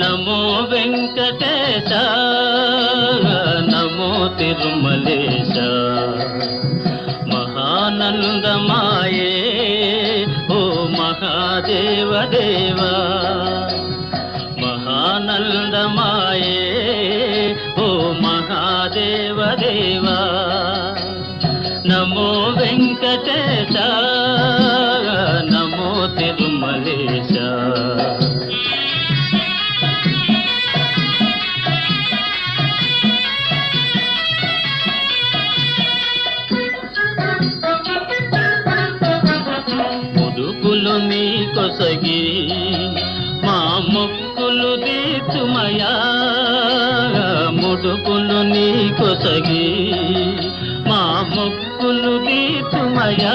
నమో వెంకటేశ నమో తిరుమలేశ మహానందమాయే ఓ మహాదేవ దేవా మహానందమాయే ఓ మహాదేవ దేవా నమో వెంకటేశ నమో తిరుమలేశ ముడుపులు నీ కొసగి మా మొక్కులు తీర్చుమయా ముడుపులు నీ కొసగి మా మొక్కులు తీర్చుమయా